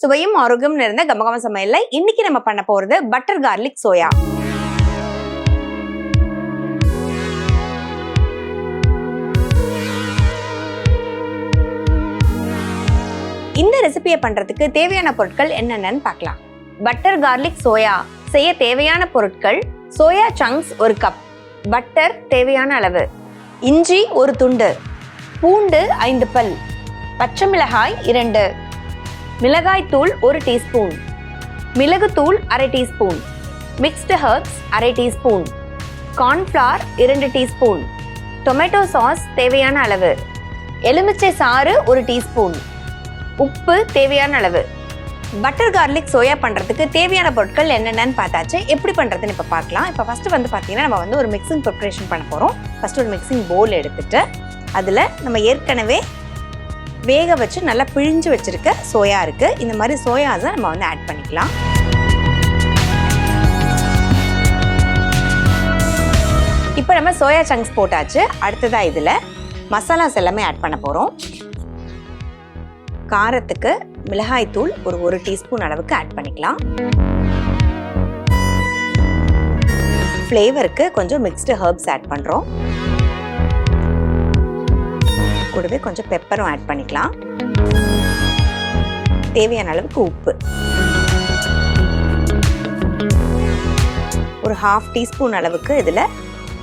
சுவையும் ஆரோக்கியம் நிறைந்த கமகம சமையல்ல இன்னைக்கு நம்ம பண்ண போறது பட்டர் கார்லிக் சோயா. இந்த ரெசிபியை பண்றதுக்கு தேவையான பொருட்கள் என்னென்னு பார்க்கலாம். பட்டர் கார்லிக் சோயா செய்ய தேவையான பொருட்கள்: சோயா சங்க்ஸ் 1 கப், பட்டர் தேவையான அளவு, இஞ்சி 1 துண்டு, பூண்டு 5 பல், பச்சை மிளகாய் 2, மிளகாய் தூள் 1 டீஸ்பூன், மிளகுத்தூள் 1/2 teaspoon, mixed herbs 1/2 teaspoon, cornflour 2 teaspoon, tomato sauce தேவையான அளவு, எலுமிச்சை சாறு 1 டீஸ்பூன், உப்பு தேவையான அளவு. பட்டர் கார்லிக் சோயா பண்ணுறதுக்கு தேவையான பொருட்கள் என்னென்னு பார்த்தாச்சு. எப்படி பண்ணுறதுன்னு இப்போ பார்க்கலாம். இப்போ ஃபஸ்ட்டு பார்த்தீங்கன்னா நம்ம ஒரு மிக்சிங் ப்ரிப்ரேஷன் பண்ண போகிறோம். ஃபஸ்ட்டு ஒரு மிக்சிங் பவுல் எடுத்துட்டு அதில் நம்ம ஏற்கனவே வேக வச்சு நல்லா பிழிஞ்சு வச்சுருக்க சோயா இருக்குது. இந்த மாதிரி சோயாஸை நம்ம ஆட் பண்ணிக்கலாம். இப்போ நம்ம சோயா சங்க்ஸ் போட்டாச்சு. அடுத்ததாக இதில் மசாலாஸ் எல்லாமே ஆட் பண்ண போகிறோம். காரத்துக்கு மிளகாய் தூள் ஒரு 1 டீஸ்பூன் அளவுக்கு ஆட் பண்ணிக்கலாம். ஃப்ளேவருக்கு கொஞ்சம் மிக்ஸ்டு ஹெர்ப்ஸ் ஆட் பண்ணுறோம். கூடவே கொஞ்சம் பெப்பரும் ஆட் பண்ணிக்கலாம். தேவையான அளவுக்கு உப்பு, ஒரு 1/2 டீஸ்பூன் அளவுக்கு இதில்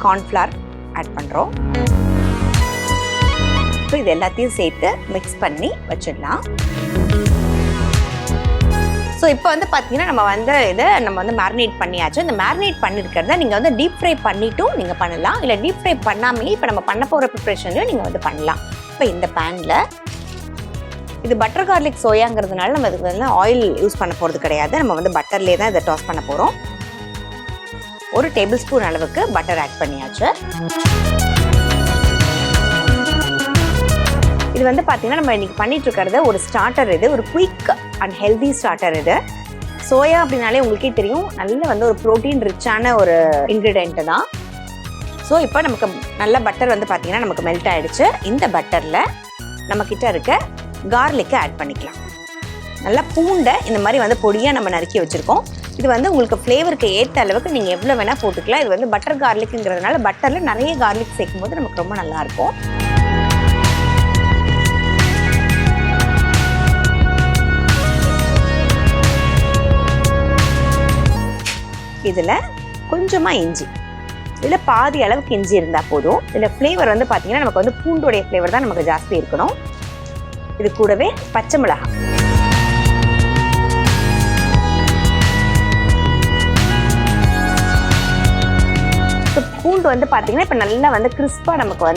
கார்ன்ஃப்ளவர் ஆட் பண்ணுறோம். இப்போ இது எல்லாத்தையும் சேர்த்து மிக்ஸ் பண்ணி வச்சிடலாம். ஸோ இப்போ பார்த்தீங்கன்னா நம்ம மேரினேட் பண்ணியாச்சு. இந்த மேரினேட் பண்ணியிருக்கிறத நீங்கள் டீப் ஃப்ரை பண்ணிட்டும் நீங்கள் பண்ணலாம், இல்லை டீப் ஃப்ரை பண்ணாமலே இப்போ நம்ம பண்ண போகிற ப்ரிப்ரேஷன்லையும் நீங்கள் பண்ணலாம். இப்போ இந்த பேனில் இது பட்டர் கார்லிக் சோயாங்கிறதுனால நம்ம இதுக்கு ஆயில் யூஸ் பண்ண போகிறது கிடையாது. நம்ம பட்டர்லேயே தான் இதை டாஸ் பண்ண போகிறோம். 1 டேபிள் ஸ்பூன் அளவுக்கு பட்டர் ஆட் பண்ணியாச்சு. இது பார்த்தீங்கன்னா நம்ம இன்னைக்கு பண்ணிட்டு இருக்கிறது ஒரு ஸ்டார்டர். இது ஒரு குயிக் அண்ட் ஹெல்தி ஸ்டார்டர். இது சோயா அப்படின்னாலே உங்களுக்கே தெரியும், நல்ல ஒரு ப்ரோட்டீன் ரிச்சான ஒரு இன்க்ரீடியன்ட் தான். ஸோ இப்போ நமக்கு நல்ல பட்டர் பார்த்தீங்கன்னா நமக்கு மெல்ட் ஆகிடுச்சு. இந்த பட்டரில் நம்மக்கிட்ட இருக்க கார்லிக்கை ஆட் பண்ணிக்கலாம். நல்லா பூண்டை இந்த மாதிரி பொடியாக நம்ம நறுக்கி வச்சுருக்கோம். இது உங்களுக்கு ஃப்ளேவருக்கு ஏற்ற அளவுக்கு நீங்கள் எவ்வளோ வேணால் போட்டுக்கலாம். இது பட்டர் கார்லிக்குங்கிறதுனால பட்டரில் நிறைய கார்லிக் சேர்க்கும் போது நமக்கு ரொம்ப நல்லாயிருக்கும். இதில் கொஞ்சமாக இஞ்சி, இதில் பாதி அளவுக்கு இஞ்சி இருந்தால் போதும். இதில் ஃப்ளேவர் பார்த்தீங்கன்னா நமக்கு பூண்டோடைய ஃப்ளேவர் தான் நமக்கு ஜாஸ்தி இருக்கணும். இது கூடவே பச்சை மிளகாய், பூண்டு பார்த்தீங்கன்னா இப்போ நல்லா கிறிஸ்பாக நமக்கு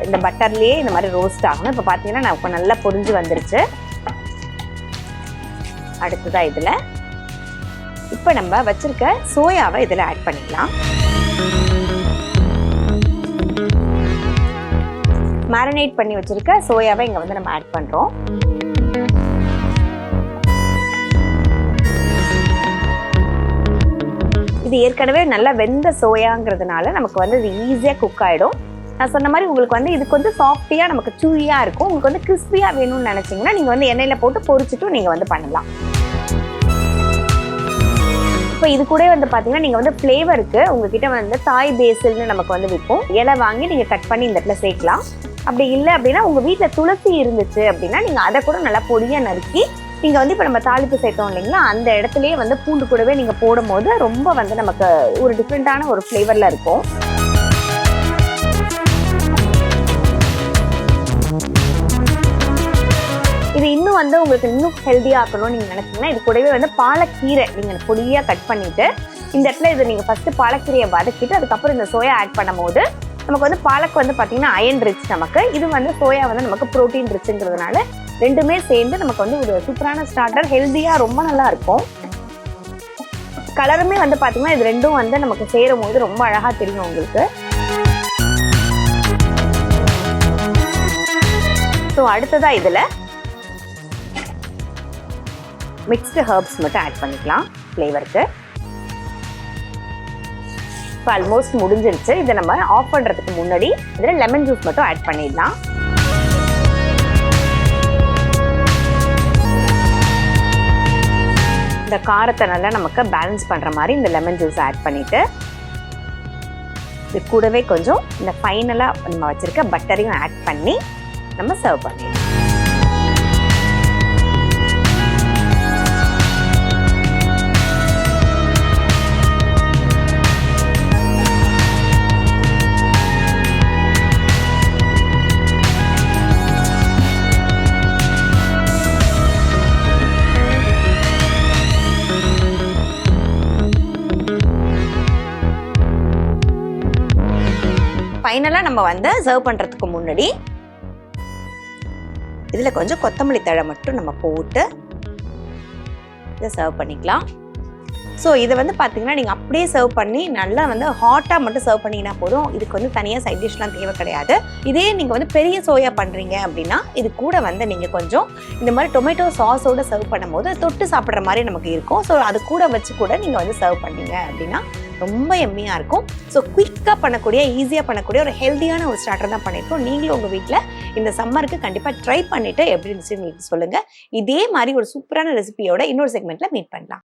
இந்த பட்டர்லேயே இந்த மாதிரி ரோஸ்ட் ஆகணும். இப்போ பார்த்தீங்கன்னா நமக்கு நல்லா பொரிஞ்சு வந்துருச்சு. அடுத்ததாக இதில் இப்போ நம்ம வச்சிருக்க சோயாவை இதில் ஆட் பண்ணிக்கலாம். மேரினேட் பண்ணி வச்சிருக்க சோயாவை இங்கே நம்ம ஆட் பண்ணுறோம். இது ஏற்கனவே நல்லா வெந்த சோயாங்கிறதுனால நமக்கு இது ஈஸியாக குக் ஆகிடும். நான் சொன்ன மாதிரி உங்களுக்கு இது கொஞ்சம் சாஃப்டியாக நமக்கு சூயாக இருக்கும். உங்களுக்கு கிறிஸ்பியாக வேணும்னு நினச்சிங்கன்னா நீங்கள் எண்ணெயில் போட்டு பொரிச்சிட்டும் நீங்கள் பண்ணலாம். இப்போ இது கூட பார்த்தீங்கன்னா நீங்கள் ஃப்ளேவருக்கு உங்ககிட்ட தாய் பேசில்னு நமக்கு விற்கும். இலை வாங்கி நீங்கள் கட் பண்ணி இந்த இடத்துல சேர்க்கலாம். அப்படி இல்லை அப்படின்னா உங்கள் வீட்டில் துளசி இருந்துச்சு அப்படின்னா நீங்கள் அதை கூட நல்லா பொடியாக நறுக்கி நீங்கள் இப்போ நம்ம தாளிப்பு சேர்த்தோம் இல்லைங்களா, அந்த இடத்துலையே பூண்டு கூடவே நீங்கள் போடும் போது ரொம்ப நமக்கு ஒரு டிஃப்ரெண்ட்டான ஒரு ஃப்ளேவரில் இருக்கும். இது இன்னும் உங்களுக்கு இன்னும் ஹெல்த்தியாக ஆக்கணும்னு நீங்கள் நினச்சிங்கன்னா இது கூடவே பாலக்கீரை நீங்கள் பொடியாக கட் பண்ணிவிட்டு இந்த இடத்துல இது நீங்கள் ஃபஸ்ட்டு பாலக்கீரையை வதக்கிட்டு அதுக்கப்புறம் இந்த சோயா ஆட் பண்ணும் போது நமக்கு பாலக்கு பார்த்தீங்கன்னா அயன் ரிச். நமக்கு இது சோயா நமக்கு ப்ரோட்டீன் ரிச்சுங்கிறதுனால ரெண்டுமே சேர்ந்து நமக்கு ஒரு சூப்பரான ஸ்டார்டர், ஹெல்த்தியாக ரொம்ப நல்லா இருக்கும். கலருமே பார்த்தீங்கன்னா இது ரெண்டும் நமக்கு சேரும் போது ரொம்ப அழகாக தெரியும் உங்களுக்கு. ஸோ அடுத்ததாக இதில் மிக்ஸ்டு ஹெர்ப்ஸ் மட்டும் ஆட் பண்ணிக்கலாம் ஃப்ளேவருக்கு. இப்போ ஆல்மோஸ்ட் முடிஞ்சிருச்சு. இதை நம்ம ஆஃப் பண்ணுறதுக்கு முன்னாடி இதில் லெமன் ஜூஸ் மட்டும் ஆட் பண்ணிடலாம். இந்த காரத்தை நல்லா நமக்கு பேலன்ஸ் பண்ணுற மாதிரி இந்த லெமன் ஜூஸ் ஆட் பண்ணிவிட்டு இது கூடவே கொஞ்சம் இந்த ஃபைனலாக நம்ம வச்சுருக்க பட்டரையும் ஆட் பண்ணி நம்ம சர்வ் பண்ணிடலாம். ஃபைனலாக நம்ம வந்து சர்வ் பண்ணுறதுக்கு முன்னாடி இதில் கொஞ்சம் கொத்தமல்லி தழை மட்டும் நம்ம போட்டு இதை சர்வ் பண்ணிக்கலாம். ஸோ இதை வந்து பார்த்தீங்கன்னா நீங்கள் அப்படியே சர்வ் பண்ணி நல்லா வந்து ஹாட்டாக மட்டும் சர்வ் பண்ணிங்கன்னா போதும். இதுக்கு வந்து தனியாக சைட் டிஷ்லாம் தேவை கிடையாது. இதே நீங்கள் வந்து பெரிய சோயா பண்ணுறீங்க அப்படின்னா இது கூட வந்து நீங்கள் கொஞ்சம் இந்த மாதிரி டொமேட்டோ சாஸோடு சர்வ் பண்ணும்போது தொட்டு சாப்பிட்ற மாதிரி நமக்கு இருக்கும். ஸோ அது கூட வச்சு கூட நீங்கள் வந்து சர்வ் பண்ணீங்க அப்படின்னா ரொம்ப எம்மியாக இருக்கும். ஸோ குயிக்காக பண்ணக்கூடிய ஈஸியாக பண்ணக்கூடிய ஒரு ஹெல்த்தியான ஒரு ஸ்டார்டர் தான் பண்ணியிருக்கோம். நீங்களும் உங்கள் வீட்டில் இந்த சம்மருக்கு கண்டிப்பாக ட்ரை பண்ணிவிட்டு எப்படி இருந்துச்சு சொல்லுங்கள். இதே மாதிரி ஒரு சூப்பரான ரெசிபியோட இன்னொரு செக்மெண்ட்டில் மீட் பண்ணலாம்.